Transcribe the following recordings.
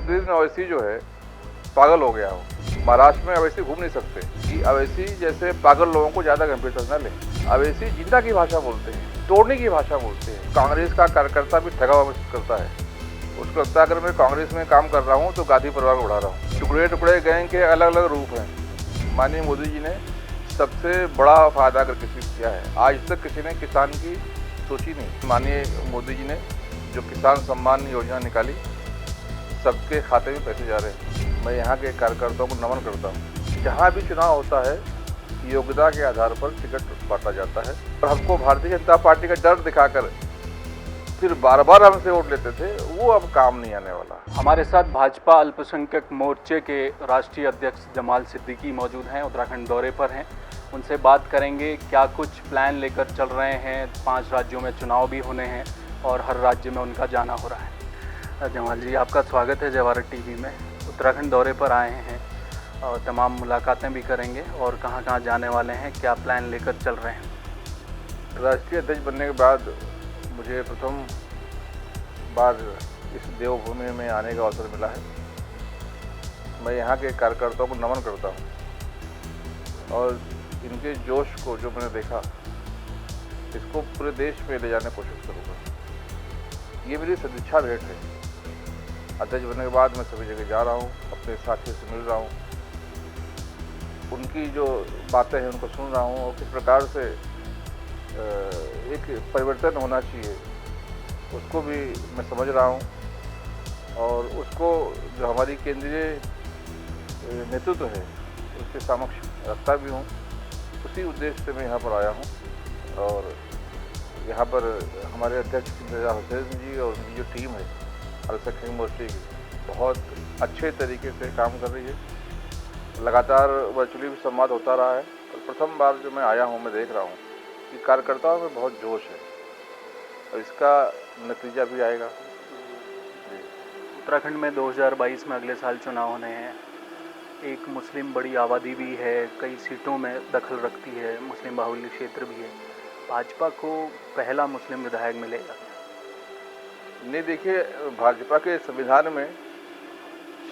असदुद्दीन ओवैसी जो है पागल हो गया हो। महाराष्ट्र में अवैसी घूम नहीं सकते कि अवैसी जैसे पागल लोगों को ज़्यादा गंभीरता से न लें। अवैसी जिंदा की भाषा बोलते हैं, तोड़ने की भाषा बोलते हैं। कांग्रेस का कार्यकर्ता भी ठगा हुआ महसूस करता है। उसको लगता है अगर मैं कांग्रेस में काम कर रहा हूँ तो गांधी परिवार को उड़ा रहा हूँ। टुकड़े टुकड़े गैंग के अलग अलग रूप हैं। माननीय मोदी जी ने सबसे बड़ा फायदा अगर किसी को किया है, आज तक किसी ने किसान की सोची नहीं। माननीय मोदी जी ने जो किसान सम्मान योजना निकाली, सबके खाते में पैसे जा रहे हैं। मैं यहाँ के कार्यकर्ताओं को नमन करता हूँ। जहाँ भी चुनाव होता है योग्यता के आधार पर टिकट बांटा जाता है और हमको भारतीय जनता पार्टी का डर दिखाकर फिर बार बार हमसे वोट लेते थे, वो अब काम नहीं आने वाला। हमारे साथ भाजपा अल्पसंख्यक मोर्चे के राष्ट्रीय अध्यक्ष जमाल सिद्दीकी मौजूद हैं, उत्तराखंड दौरे पर हैं। उनसे बात करेंगे क्या कुछ प्लान लेकर चल रहे हैं। 5 राज्यों में चुनाव भी होने हैं और हर राज्य में उनका जाना हो रहा है। जमाल जी, आपका स्वागत है जय भारत टीवी में। उत्तराखंड दौरे पर आए हैं और तमाम मुलाकातें भी करेंगे और कहाँ कहाँ जाने वाले हैं, क्या प्लान लेकर चल रहे हैं। राष्ट्रीय अध्यक्ष बनने के बाद मुझे प्रथम बार इस देवभूमि में आने का अवसर मिला है। मैं यहाँ के कार्यकर्ताओं को नमन करता हूँ और इनके जोश को जो मैंने देखा, इसको पूरे देश में ले जाने की कोशिश करूँगा। ये मेरी सदिच्छा भेंट है। अध्यक्ष बनने के बाद मैं सभी जगह जा रहा हूँ, अपने साथियों से मिल रहा हूँ, उनकी जो बातें हैं उनको सुन रहा हूँ और किस प्रकार से एक परिवर्तन होना चाहिए उसको भी मैं समझ रहा हूँ और उसको जो हमारी केंद्रीय नेतृत्व है उसके समक्ष रखता भी हूँ। उसी उद्देश्य से मैं यहाँ पर आया हूँ और यहाँ पर हमारे अध्यक्ष इंतजार हुसैन जी और उनकी जो टीम है अल्पसंख्यक मोर्चे की बहुत अच्छे तरीके से काम कर रही है। लगातार वर्चुअली भी संवाद होता रहा है और प्रथम बार जो मैं आया हूँ मैं देख रहा हूँ कि कार्यकर्ताओं में बहुत जोश है और इसका नतीजा भी आएगा। उत्तराखंड में 2022 में अगले साल चुनाव होने हैं। एक मुस्लिम बड़ी आबादी भी है, कई सीटों में दखल रखती है, मुस्लिम बाहुल्य क्षेत्र भी है। भाजपा को पहला मुस्लिम विधायक मिलेगा? नहीं, देखिए, भाजपा के संविधान में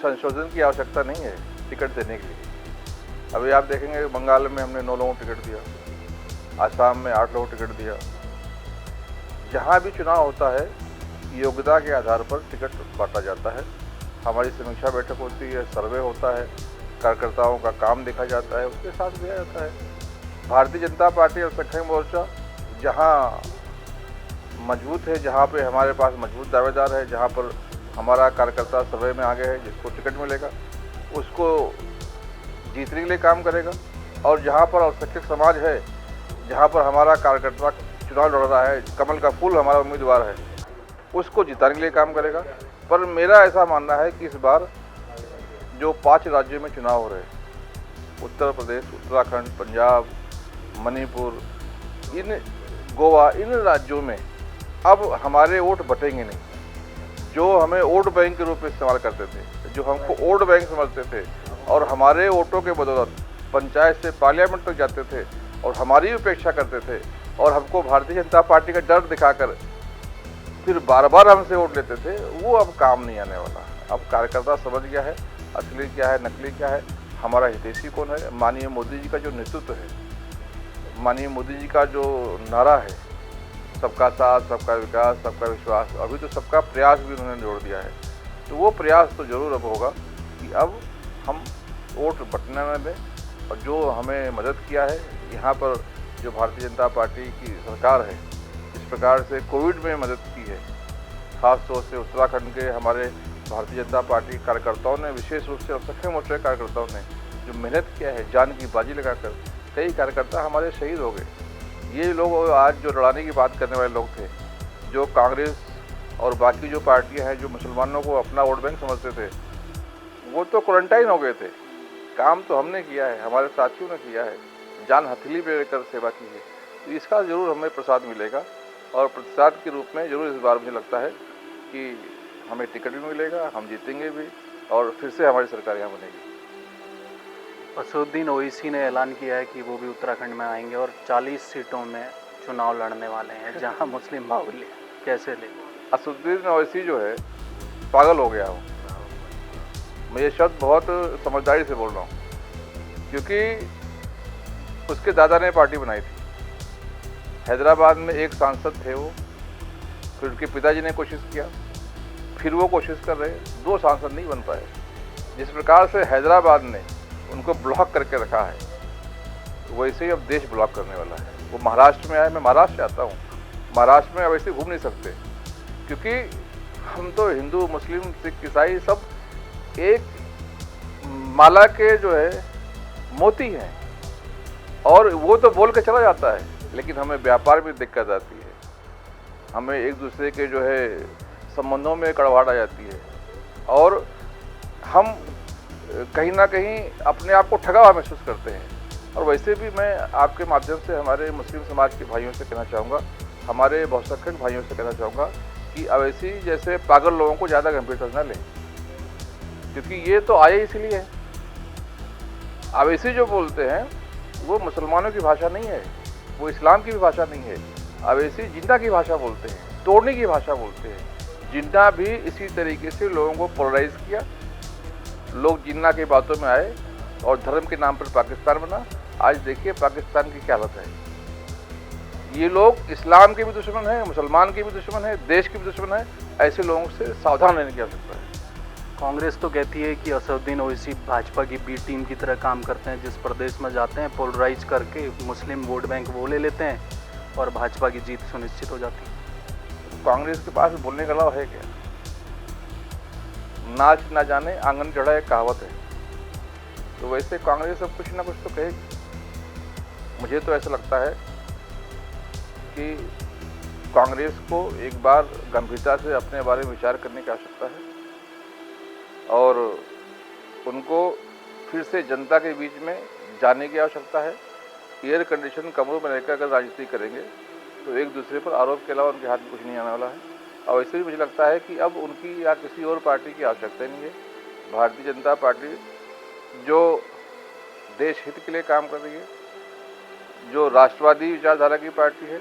संशोधन की आवश्यकता नहीं है टिकट देने के लिए। अभी आप देखेंगे बंगाल में हमने 9 लोगों को टिकट दिया, आसाम में 8 लोगों को टिकट दिया। जहाँ भी चुनाव होता है योग्यता के आधार पर टिकट बांटा जाता है। हमारी समीक्षा बैठक होती है, सर्वे होता है, कार्यकर्ताओं का काम देखा जाता है, उसके साथ दिया जाता है। भारतीय जनता पार्टी और अल्पसंख्यक मोर्चा जहाँ मजबूत है, जहाँ पे हमारे पास मजबूत दावेदार है, जहाँ पर हमारा कार्यकर्ता सर्वे में आगे है, जिसको टिकट मिलेगा उसको जीतने के लिए काम करेगा। और जहाँ पर अल्पसंख्यक समाज है, जहाँ पर हमारा कार्यकर्ता चुनाव लड़ रहा है, कमल का फूल हमारा उम्मीदवार है, उसको जिताने के लिए काम करेगा। पर मेरा ऐसा मानना है कि इस बार जो 5 राज्यों में चुनाव हो रहे हैं, उत्तर प्रदेश, उत्तराखंड, पंजाब, मणिपुर, गोवा, इन राज्यों में अब हमारे वोट बटेंगे नहीं। जो हमें वोट बैंक के रूप में इस्तेमाल करते थे, जो हमको वोट बैंक समझते थे और हमारे वोटों के बदौलत पंचायत से पार्लियामेंट तक जाते थे और हमारी उपेक्षा करते थे और हमको भारतीय जनता पार्टी का डर दिखाकर फिर बार बार हमसे वोट लेते थे, वो अब काम नहीं आने वाला। अब कार्यकर्ता समझ गया है असली क्या है, नकली क्या है, हमारा हितैषी कौन है। माननीय मोदी जी का जो नेतृत्व है, माननीय मोदी जी का जो नारा है, सबका साथ, सबका विकास, सबका विश्वास, अभी तो सबका प्रयास भी उन्होंने जोड़ दिया है। तो वो प्रयास तो ज़रूर अब होगा कि अब हम वोट बटने न दें और जो हमें मदद किया है यहाँ पर जो भारतीय जनता पार्टी की सरकार है, इस प्रकार से कोविड में मदद की है, ख़ास तौर से उत्तराखंड के हमारे भारतीय जनता पार्टी कार्यकर्ताओं ने, विशेष रूप से अल्पसंख्यक मोर्चे कार्यकर्ताओं ने जो मेहनत किया है, जान की बाजी लगाकर, कई कार्यकर्ता हमारे शहीद हो गए। ये लोग आज जो लड़ाने की बात करने वाले लोग थे, जो कांग्रेस और बाकी जो पार्टियां हैं जो मुसलमानों को अपना वोट बैंक समझते थे, वो तो क्वारंटाइन हो गए थे। काम तो हमने किया है, हमारे साथियों ने किया है, जान हथेली पे लेकर सेवा की है। तो इसका ज़रूर हमें प्रसाद मिलेगा और प्रतिसाद के रूप में ज़रूर इस बार मुझे लगता है कि हमें टिकट भी मिलेगा, हम जीतेंगे भी और फिर से हमारी सरकार यहाँ बनेगी। असदुद्दीन ओवैसी ने ऐलान किया है कि वो भी उत्तराखंड में आएंगे और 40 सीटों में चुनाव लड़ने वाले हैं जहां मुस्लिम बाहुल्य। कैसे ले? असदुद्दीन ओवैसी जो है पागल हो गया हो। मैं ये शब्द बहुत समझदारी से बोल रहा हूँ, क्योंकि उसके दादा ने पार्टी बनाई थी। हैदराबाद में एक सांसद थे वो, फिर उनके पिताजी ने कोशिश किया, फिर वो कोशिश कर रहे, 2 सांसद नहीं बन पाए। जिस प्रकार से हैदराबाद ने उनको ब्लॉक करके रखा है, वैसे ही अब देश ब्लॉक करने वाला है। वो महाराष्ट्र में आए, मैं महाराष्ट्र से आता हूँ, महाराष्ट्र में अब ऐसे घूम नहीं सकते, क्योंकि हम तो हिंदू, मुस्लिम, सिख, ईसाई सब एक माला के जो है मोती हैं, और वो तो बोल के चला जाता है, लेकिन हमें व्यापार में दिक्कत आती है, हमें एक दूसरे के जो है संबंधों में कड़वाहट आ जाती है, और हम कहीं ना कहीं अपने आप को ठगा हुआ महसूस करते हैं। और वैसे भी मैं आपके माध्यम से हमारे मुस्लिम समाज के भाइयों से कहना चाहूँगा, हमारे बहुसंख्यक भाइयों से कहना चाहूँगा कि अवैसी जैसे पागल लोगों को ज़्यादा गंभीरता से न लें, क्योंकि ये तो आए इसलिए है। अवैसी जो बोलते हैं वो मुसलमानों की भाषा नहीं है, वो इस्लाम की भी भाषा नहीं है। अवैसी जिन्ना की भाषा बोलते हैं, तोड़ने की भाषा बोलते हैं। जिन्ना भी इसी तरीके से लोगों को पोलराइज किया, लोग जिन्ना की बातों में आए और धर्म के नाम पर पाकिस्तान बना। आज देखिए पाकिस्तान की क्या हालत है। ये लोग इस्लाम के भी दुश्मन हैं, मुसलमान के भी दुश्मन हैं, देश के भी दुश्मन हैं। ऐसे लोगों से सावधान रहने की आवश्यकता है। कांग्रेस तो कहती है कि असदुद्दीन ओवैसी भाजपा की बी टीम की तरह काम करते हैं, जिस प्रदेश में जाते हैं पोलराइज करके मुस्लिम वोट बैंक वो ले लेते हैं और भाजपा की जीत सुनिश्चित हो जाती है। कांग्रेस के पास बोलने का अलावा है क्या? नाच ना जाने आंगन चढ़ा एक कहावत है, तो वैसे कांग्रेस अब कुछ ना कुछ तो कहेगी। मुझे तो ऐसा लगता है कि कांग्रेस को एक बार गंभीरता से अपने बारे में विचार करने की आवश्यकता है, और उनको फिर से जनता के बीच में जाने की आवश्यकता है। एयर कंडीशन कमरों में रहकर अगर राजनीति करेंगे तो एक दूसरे पर आरोप के अलावा उनके हाथ में कुछ नहीं आने वाला है। और वैसे भी मुझे लगता है कि अब उनकी या किसी और पार्टी की आवश्यकता नहीं है। भारतीय जनता पार्टी जो देश हित के लिए काम कर रही है, जो राष्ट्रवादी विचारधारा की पार्टी है,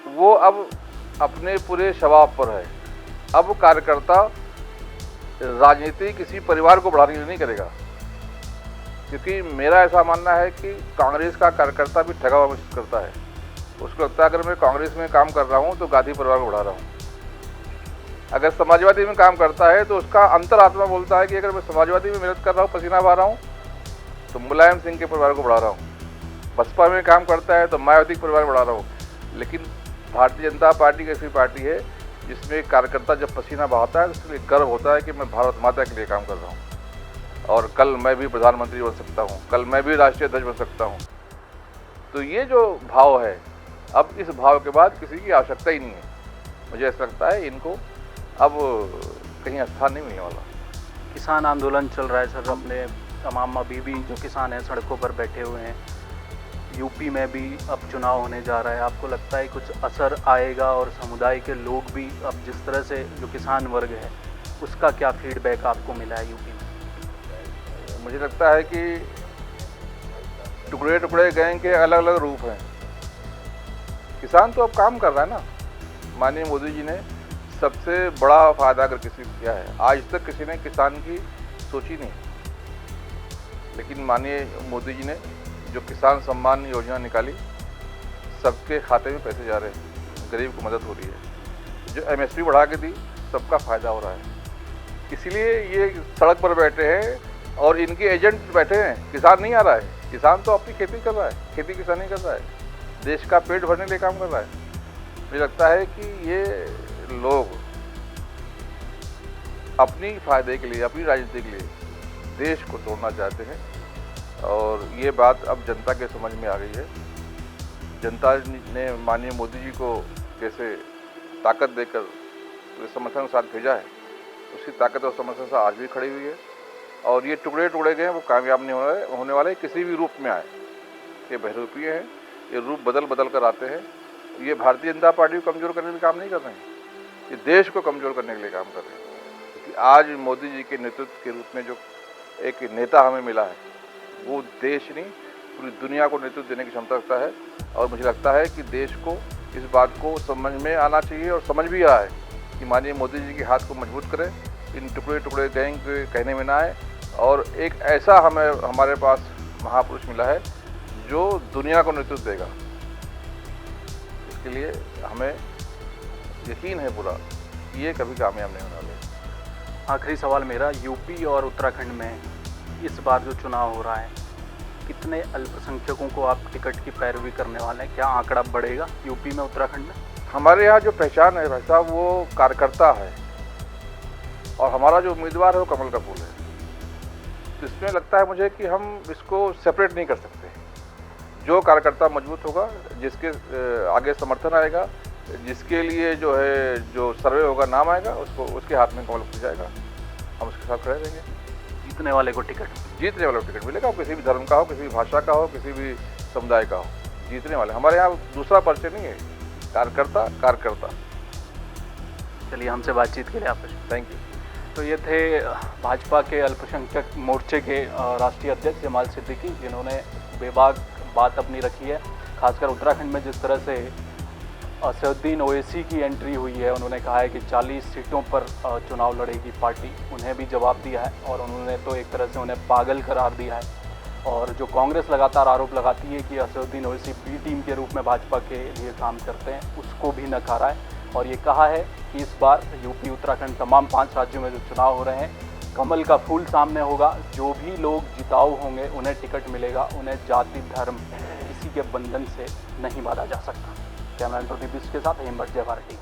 वो अब अपने पूरे शबाब पर है। अब कार्यकर्ता राजनीति किसी परिवार को बढ़ाने के लिए नहीं करेगा, क्योंकि मेरा ऐसा मानना है कि कांग्रेस का कार्यकर्ता भी ठगा हुआ महसूस करता है। उसको लगता है अगर मैं कांग्रेस में काम कर रहा हूँ तो गांधी परिवार को बढ़ा रहा हूँ। अगर समाजवादी में काम करता है तो उसका अंतरात्मा बोलता है कि अगर मैं समाजवादी में मेहनत कर रहा हूँ, पसीना बहा रहा हूँ, तो मुलायम सिंह के परिवार को बढ़ा रहा हूँ। बसपा में काम करता है तो मायावती के परिवार को बढ़ा रहा हूँ। लेकिन भारतीय जनता पार्टी एक ऐसी पार्टी है जिसमें कार्यकर्ता जब पसीना बहाता है तो उसके लिए गर्व होता है कि मैं भारत माता के लिए काम कर रहा हूँ, और कल मैं भी प्रधानमंत्री बन सकता हूँ, कल मैं भी राष्ट्रीय अध्यक्ष बन सकता हूँ। तो ये जो भाव है, अब इस भाव के बाद किसी की आवश्यकता ही नहीं है। मुझे ऐसा लगता है इनको अब कहीं स्थान नहीं मिलने वाला। किसान आंदोलन चल रहा है सर, अपने तमाम अभी भी जो किसान हैं सड़कों पर बैठे हुए हैं। यूपी में भी अब चुनाव होने जा रहा है, आपको लगता है कुछ असर आएगा? और समुदाय के लोग भी अब जिस तरह से जो किसान वर्ग है उसका क्या फीडबैक आपको मिला है यूपी में? मुझे लगता है कि टुकड़े टुकड़े गैंग के अलग अलग रूप हैं। किसान तो अब काम कर रहा है ना। माननीय मोदी जी ने सबसे बड़ा फायदा अगर किसी को किया है, आज तक किसी ने किसान की सोची नहीं, लेकिन माननीय मोदी जी ने जो किसान सम्मान योजना निकाली, सबके खाते में पैसे जा रहे हैं, गरीब को मदद हो रही है। जो MSP बढ़ा के दी, सबका फ़ायदा हो रहा है। इसीलिए ये सड़क पर बैठे हैं और इनके एजेंट बैठे हैं। किसान नहीं आ रहा है, किसान तो अपनी खेती कर रहा है, खेती किसानी कर रहा है, देश का पेट भरने के लिए काम कर रहा है। मुझे लगता है कि ये लोग अपनी फ़ायदे के लिए, अपनी राजनीति के लिए देश को तोड़ना चाहते हैं, और ये बात अब जनता के समझ में आ गई है। जनता ने माननीय मोदी जी को कैसे ताकत देकर समर्थन के साथ भेजा है, उसकी ताकत और समर्थन से आज भी खड़ी हुई है। और ये टुकड़े टुकड़े गए, वो कामयाब नहीं होने वाले किसी भी रूप में आए। ये बहरूपीय हैं, ये रूप बदल बदल कर आते हैं। ये भारतीय जनता पार्टी को कमज़ोर करने के लिए काम नहीं कर रहे हैं, ये देश को कमज़ोर करने के लिए काम कर रहे हैं। क्योंकि आज मोदी जी के नेतृत्व के रूप में जो एक नेता हमें मिला है, वो देश नहीं पूरी दुनिया को नेतृत्व देने की क्षमता रखता है। और मुझे लगता है कि देश को इस बात को समझ में आना चाहिए, और समझ भी रहा है कि माननीय मोदी जी के हाथ को मजबूत करें, इन टुकड़े टुकड़े गैंग के कहने में ना आए और एक ऐसा हमारे पास महापुरुष मिला है जो दुनिया को नेतृत्व देगा। इसके लिए हमें यकीन है पूरा कि ये कभी कामयाब नहीं होने वाले। आखिरी सवाल मेरा, यूपी और उत्तराखंड में इस बार जो चुनाव हो रहा है, कितने अल्पसंख्यकों को आप टिकट की पैरवी करने वाले हैं? क्या आंकड़ा बढ़ेगा यूपी में, उत्तराखंड में? हमारे यहाँ जो पहचान है भाई साहब वो कार्यकर्ता है और हमारा जो उम्मीदवार है वो कमल का फूल है। तो इसमें लगता है मुझे कि हम इसको सेपरेट नहीं कर सकते। जो कार्यकर्ता मजबूत होगा, जिसके आगे समर्थन आएगा, जिसके लिए जो है जो सर्वे होगा, नाम आएगा, उसको उसके हाथ में कमल फूल जाएगा, हम उसके साथ खड़े रहेंगे। जीतने वाले को टिकट मिलेगा, किसी भी धर्म का हो, किसी भी भाषा का हो, किसी भी समुदाय का हो, जीतने वाले। हमारे यहाँ दूसरा परिचय नहीं है, कार्यकर्ता। चलिए, हमसे बातचीत के लिए आपका थैंक यू। तो ये थे भाजपा के अल्पसंख्यक मोर्चे के राष्ट्रीय अध्यक्ष जमाल सिद्दीकी, जिन्होंने बेबाक बात अपनी रखी है। खासकर उत्तराखंड में जिस तरह से असदुद्दीन ओवैसी की एंट्री हुई है, उन्होंने कहा है कि 40 सीटों पर चुनाव लड़ेगी पार्टी, उन्हें भी जवाब दिया है और उन्होंने तो एक तरह से उन्हें पागल करार दिया है। और जो कांग्रेस लगातार आरोप लगाती है कि असदुद्दीन ओवैसी बी टीम के रूप में भाजपा के लिए काम करते हैं, उसको भी नकारा है और ये कहा है कि इस बार यूपी, उत्तराखंड, तमाम 5 राज्यों में जो चुनाव हो रहे हैं, कमल का फूल सामने होगा। जो भी लोग जिताऊ होंगे उन्हें टिकट मिलेगा, उन्हें जाति, धर्म, किसी के बंधन से नहीं बांधा जा सकता। कैमरामैन प्रदीप के साथ हेमभट्ट, जय भारत।